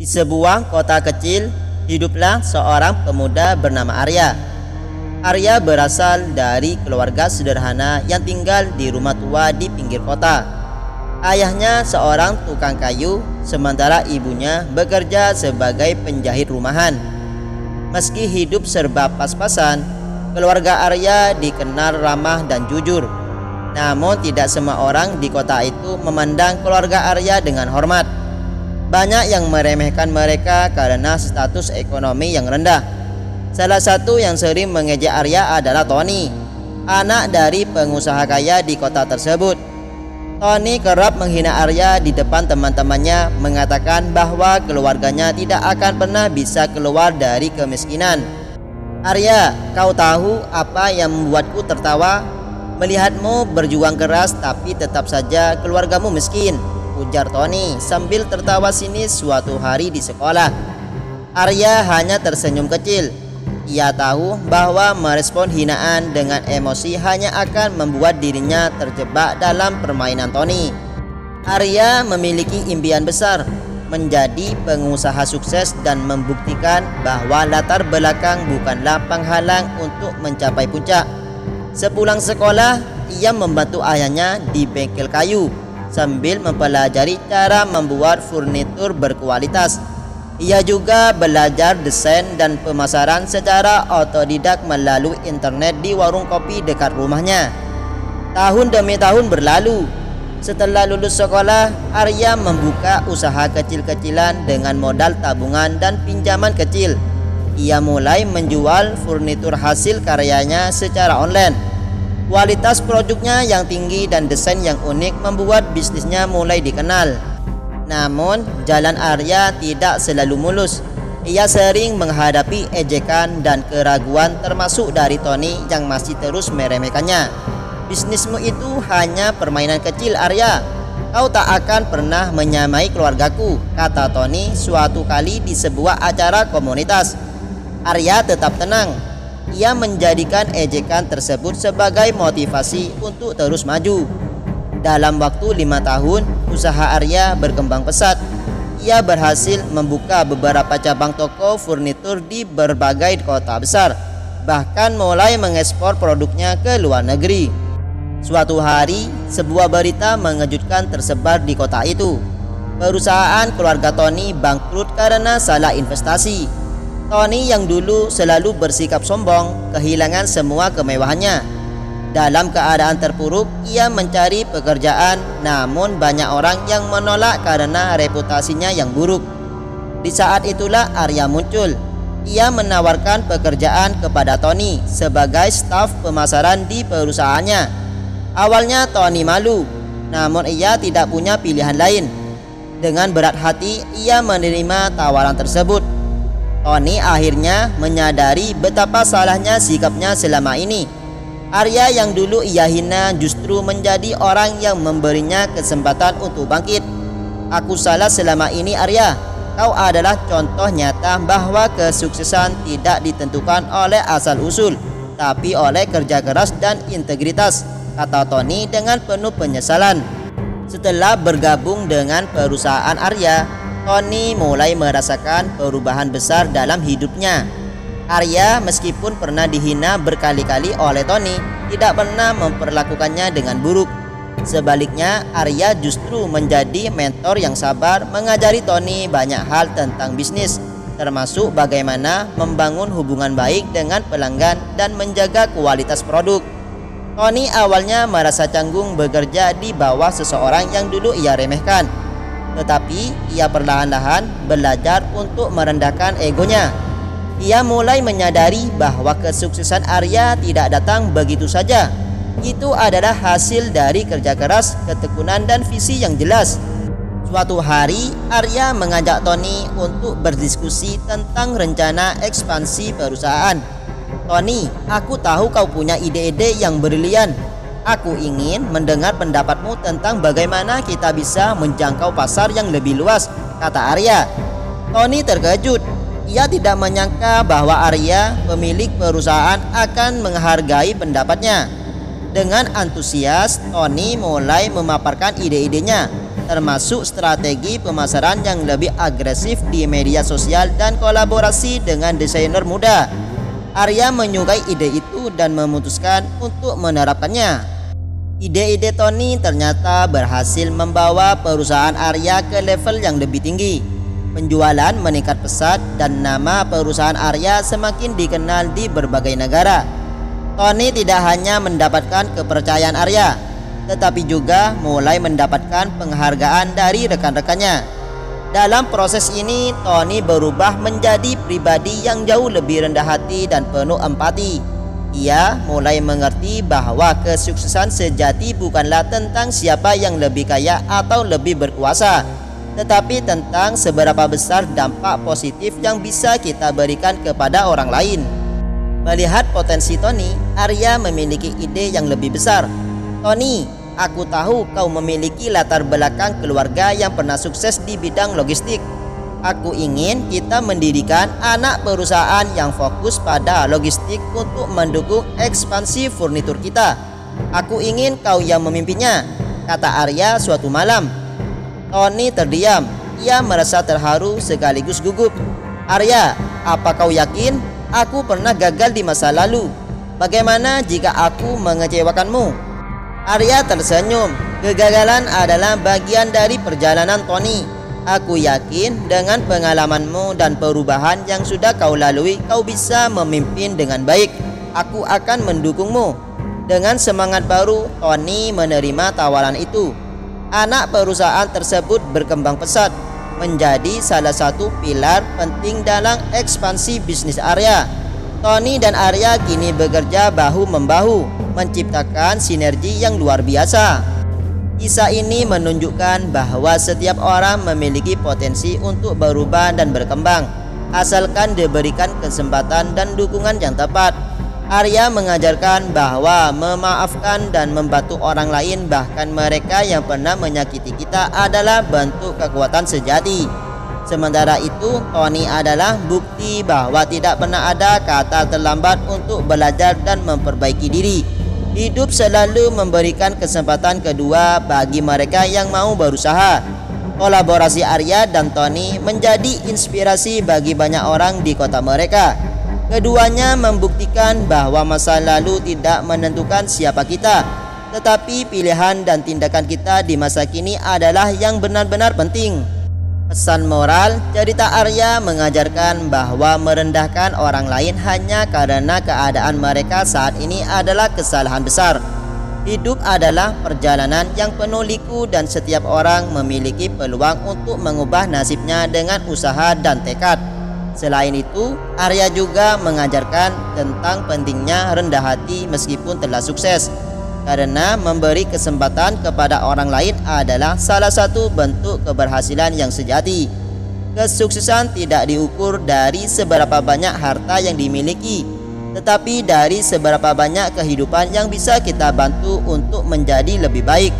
Di sebuah kota kecil, hiduplah seorang pemuda bernama Arya. Arya berasal dari keluarga sederhana yang tinggal di rumah tua di pinggir kota. Ayahnya seorang tukang kayu, sementara ibunya bekerja sebagai penjahit rumahan. Meski hidup serba pas-pasan, keluarga Arya dikenal ramah dan jujur. Namun tidak semua orang di kota itu memandang keluarga Arya dengan hormat. Banyak yang meremehkan mereka karena status ekonomi yang rendah. Salah satu yang sering mengejek Arya adalah Tony, anak dari pengusaha kaya di kota tersebut. Tony kerap menghina Arya di depan teman-temannya, mengatakan bahwa keluarganya tidak akan pernah bisa keluar dari kemiskinan. "Arya, kau tahu apa yang membuatku tertawa? Melihatmu berjuang keras tapi tetap saja keluargamu miskin," ujar Tony sambil tertawa sinis suatu hari di sekolah. Arya hanya tersenyum kecil. Ia tahu bahwa merespon hinaan dengan emosi hanya akan membuat dirinya terjebak dalam permainan Tony. Arya memiliki impian besar, menjadi pengusaha sukses dan membuktikan bahwa latar belakang bukanlah penghalang untuk mencapai puncak. Sepulang sekolah, ia membantu ayahnya di bengkel kayu sambil mempelajari cara membuat furnitur berkualitas. Ia juga belajar desain dan pemasaran secara otodidak melalui internet di warung kopi dekat rumahnya. Tahun demi tahun berlalu. Setelah lulus sekolah, Arya membuka usaha kecil-kecilan dengan modal tabungan dan pinjaman kecil. Ia mulai menjual furnitur hasil karyanya secara online. Kualitas produknya yang tinggi dan desain yang unik membuat bisnisnya mulai dikenal. Namun, jalan Arya tidak selalu mulus. Ia sering menghadapi ejekan dan keraguan termasuk dari Tony yang masih terus meremehkannya. "Bisnismu itu hanya permainan kecil, Arya. Kau tak akan pernah menyamai keluargaku," kata Tony suatu kali di sebuah acara komunitas. Arya tetap tenang. Ia menjadikan ejekan tersebut sebagai motivasi untuk terus maju. Dalam waktu 5 tahun, usaha Arya berkembang pesat. Ia berhasil membuka beberapa cabang toko furnitur di berbagai kota besar, bahkan mulai mengekspor produknya ke luar negeri. Suatu hari, sebuah berita mengejutkan tersebar di kota itu. Perusahaan keluarga Tony bangkrut karena salah investasi. Tony yang dulu selalu bersikap sombong, kehilangan semua kemewahannya. Dalam keadaan terpuruk, ia mencari pekerjaan, namun banyak orang yang menolak karena reputasinya yang buruk. Di saat itulah Arya muncul. Ia menawarkan pekerjaan kepada Tony sebagai staf pemasaran di perusahaannya. Awalnya Tony malu, namun ia tidak punya pilihan lain. Dengan berat hati, ia menerima tawaran tersebut. Tony akhirnya menyadari betapa salahnya sikapnya selama ini. Arya yang dulu ia hina justru menjadi orang yang memberinya kesempatan untuk bangkit. "Aku salah selama ini, Arya. Kau adalah contoh nyata bahwa kesuksesan tidak ditentukan oleh asal-usul, tapi oleh kerja keras dan integritas," kata Tony dengan penuh penyesalan. Setelah bergabung dengan perusahaan Arya, Tony mulai merasakan perubahan besar dalam hidupnya. Arya meskipun pernah dihina berkali-kali oleh Tony, tidak pernah memperlakukannya dengan buruk. Sebaliknya, Arya justru menjadi mentor yang sabar, mengajari Tony banyak hal tentang bisnis, termasuk bagaimana membangun hubungan baik dengan pelanggan dan menjaga kualitas produk. Tony awalnya merasa canggung bekerja di bawah seseorang yang dulu ia remehkan, tetapi ia perlahan-lahan belajar untuk merendahkan egonya. Ia mulai menyadari bahwa kesuksesan Arya tidak datang begitu saja. Itu adalah hasil dari kerja keras, ketekunan, dan visi yang jelas. Suatu hari, Arya mengajak Tony untuk berdiskusi tentang rencana ekspansi perusahaan. "Tony, aku tahu kau punya ide-ide yang brilian. Aku ingin mendengar pendapatmu tentang bagaimana kita bisa menjangkau pasar yang lebih luas," kata Arya. Tony terkejut. Ia tidak menyangka bahwa Arya, pemilik perusahaan, akan menghargai pendapatnya. Dengan antusias, Tony mulai memaparkan ide-idenya, termasuk strategi pemasaran yang lebih agresif di media sosial dan kolaborasi dengan desainer muda. Arya menyukai ide itu dan memutuskan untuk menerapkannya. Ide-ide Tony ternyata berhasil membawa perusahaan Arya ke level yang lebih tinggi. Penjualan meningkat pesat dan nama perusahaan Arya semakin dikenal di berbagai negara. Tony tidak hanya mendapatkan kepercayaan Arya, tetapi juga mulai mendapatkan penghargaan dari rekan-rekannya. Dalam proses ini, Tony berubah menjadi pribadi yang jauh lebih rendah hati dan penuh empati. Ia mulai mengerti bahwa kesuksesan sejati bukanlah tentang siapa yang lebih kaya atau lebih berkuasa, tetapi tentang seberapa besar dampak positif yang bisa kita berikan kepada orang lain. Melihat potensi Tony, Arya memiliki ide yang lebih besar. Tony, aku tahu kau memiliki latar belakang keluarga yang pernah sukses di bidang logistik. Aku ingin kita mendirikan anak perusahaan yang fokus pada logistik untuk mendukung ekspansi furnitur kita. Aku ingin kau yang memimpinnya, kata Arya suatu malam. Tony terdiam. Ia merasa terharu sekaligus gugup. Arya, apa kau yakin? Aku pernah gagal di masa lalu. Bagaimana jika aku mengecewakanmu? Arya tersenyum. Kegagalan adalah bagian dari perjalanan Tony. Aku yakin dengan pengalamanmu dan perubahan yang sudah kau lalui, kau bisa memimpin dengan baik. Aku akan mendukungmu. Dengan semangat baru, Tony menerima tawaran itu. Anak perusahaan tersebut berkembang pesat, menjadi salah satu pilar penting dalam ekspansi bisnis Arya. Tony dan Arya kini bekerja bahu-membahu, menciptakan sinergi yang luar biasa. Kisah ini menunjukkan bahwa setiap orang memiliki potensi untuk berubah dan berkembang, asalkan diberikan kesempatan dan dukungan yang tepat. Arya mengajarkan bahwa memaafkan dan membantu orang lain, bahkan mereka yang pernah menyakiti kita, adalah bentuk kekuatan sejati. Sementara itu, Tony adalah bukti bahwa tidak pernah ada kata terlambat untuk belajar dan memperbaiki diri. Hidup selalu memberikan kesempatan kedua bagi mereka yang mau berusaha. Kolaborasi Arya dan Tony menjadi inspirasi bagi banyak orang di kota mereka. Keduanya membuktikan bahwa masa lalu tidak menentukan siapa kita, tetapi pilihan dan tindakan kita di masa kini adalah yang benar-benar penting. Pesan moral, cerita Arya mengajarkan bahwa merendahkan orang lain hanya karena keadaan mereka saat ini adalah kesalahan besar. Hidup adalah perjalanan yang penuh liku dan setiap orang memiliki peluang untuk mengubah nasibnya dengan usaha dan tekad. Selain itu, Arya juga mengajarkan tentang pentingnya rendah hati meskipun telah sukses, karena memberi kesempatan kepada orang lain adalah salah satu bentuk keberhasilan yang sejati. Kesuksesan tidak diukur dari seberapa banyak harta yang dimiliki, tetapi dari seberapa banyak kehidupan yang bisa kita bantu untuk menjadi lebih baik.